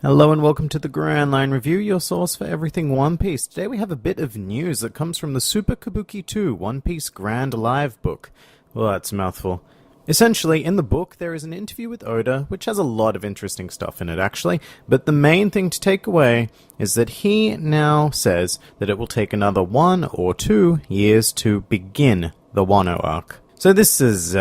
Hello and welcome to the Grand Line Review, your source for everything One Piece. Today we have a bit of news that comes from the Super Kabuki 2 One Piece Grand Live book. Well, that's a mouthful. Essentially, in the book, there is an interview with Oda, which has a lot of interesting stuff in it, actually, but the main thing to take away is that he now says that it will take another 1 or 2 years to begin the Wano arc. So this is,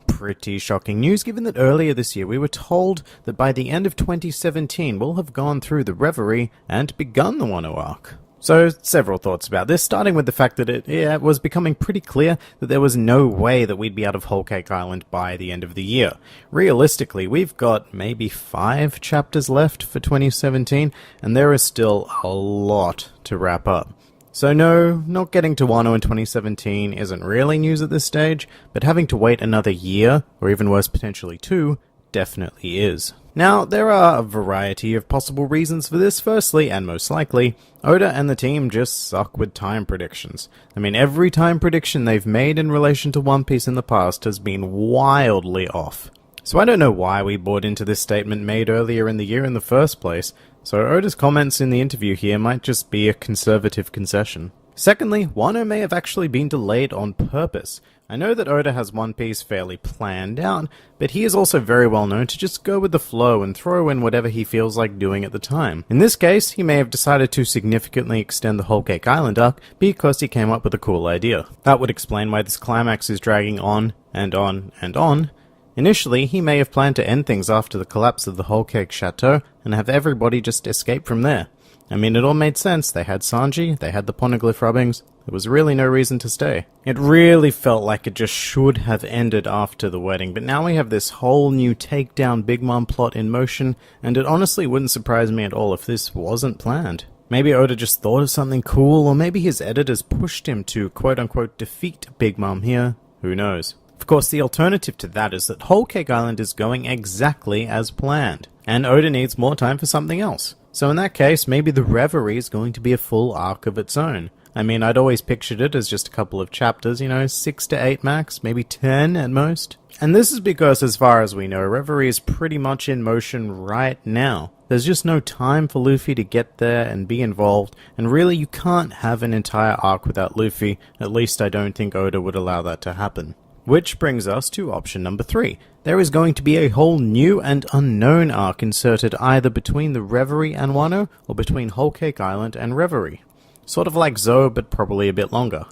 pretty shocking news, given that earlier this year we were told that by the end of 2017 we'll have gone through the Reverie and begun the Wano arc. So, several thoughts about this, starting with the fact that it was becoming pretty clear that there was no way that we'd be out of Whole Cake Island by the end of the year. Realistically, we've got maybe 5 chapters left for 2017, and there is still a lot to wrap up. So no, not getting to Wano in 2017 isn't really news at this stage, but having to wait another year, or even worse potentially 2, definitely is. Now, there are a variety of possible reasons for this. Firstly, and most likely, Oda and the team just suck with time predictions. I mean, every time prediction they've made in relation to One Piece in the past has been wildly off. So I don't know why we bought into this statement made earlier in the year in the first place, so Oda's comments in the interview here might just be a conservative concession. Secondly, Wano may have actually been delayed on purpose. I know that Oda has One Piece fairly planned out, but he is also very well known to just go with the flow and throw in whatever he feels like doing at the time. In this case, he may have decided to significantly extend the Whole Cake Island arc because he came up with a cool idea. That would explain why this climax is dragging on and on and on. Initially, he may have planned to end things after the collapse of the Whole Cake Chateau and have everybody just escape from there. I mean, it all made sense. They had Sanji, they had the Poneglyph rubbings. There was really no reason to stay. It really felt like it just should have ended after the wedding, but now we have this whole new take-down Big Mom plot in motion, and it honestly wouldn't surprise me at all if this wasn't planned. Maybe Oda just thought of something cool, or maybe his editors pushed him to quote-unquote defeat Big Mom here. Who knows? Of course, the alternative to that is that Whole Cake Island is going exactly as planned, and Oda needs more time for something else. So in that case, maybe the Reverie is going to be a full arc of its own. I mean, I'd always pictured it as just a couple of chapters, 6 to 8 max, maybe 10 at most. And this is because, as far as we know, Reverie is pretty much in motion right now. There's just no time for Luffy to get there and be involved, and really you can't have an entire arc without Luffy. At least I don't think Oda would allow that to happen. Which brings us to option number 3. There is going to be a whole new and unknown arc inserted either between the Reverie and Wano, or between Whole Cake Island and Reverie. Sort of like Zou, but probably a bit longer.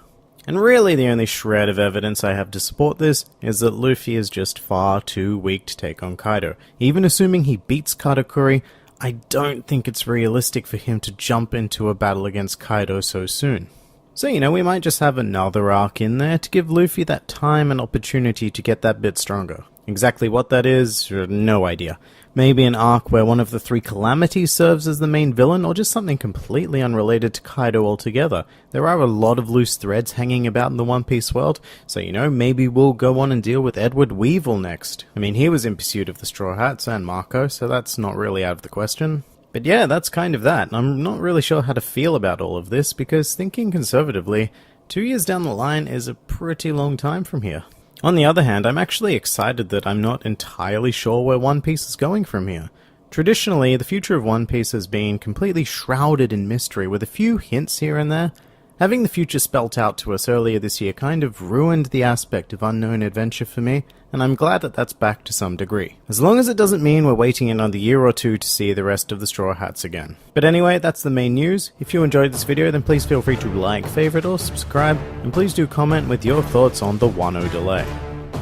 And really the only shred of evidence I have to support this is that Luffy is just far too weak to take on Kaido. Even assuming he beats Katakuri, I don't think it's realistic for him to jump into a battle against Kaido so soon. So, we might just have another arc in there to give Luffy that time and opportunity to get that bit stronger. Exactly what that is, no idea. Maybe an arc where one of the 3 calamities serves as the main villain, or just something completely unrelated to Kaido altogether. There are a lot of loose threads hanging about in the One Piece world, so maybe we'll go on and deal with Edward Weevil next. I mean, he was in pursuit of the Straw Hats and Marco, so that's not really out of the question. But yeah, that's kind of that. I'm not really sure how to feel about all of this, because thinking conservatively, 2 years down the line is a pretty long time from here. On the other hand, I'm actually excited that I'm not entirely sure where One Piece is going from here. Traditionally, the future of One Piece has been completely shrouded in mystery, with a few hints here and there. Having the future spelt out to us earlier this year kind of ruined the aspect of unknown adventure for me, and I'm glad that that's back to some degree. As long as it doesn't mean we're waiting another year or 2 to see the rest of the Straw Hats again. But anyway, that's the main news. If you enjoyed this video, then please feel free to like, favorite, or subscribe, and please do comment with your thoughts on the Wano delay.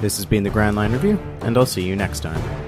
This has been the Grand Line Review, and I'll see you next time.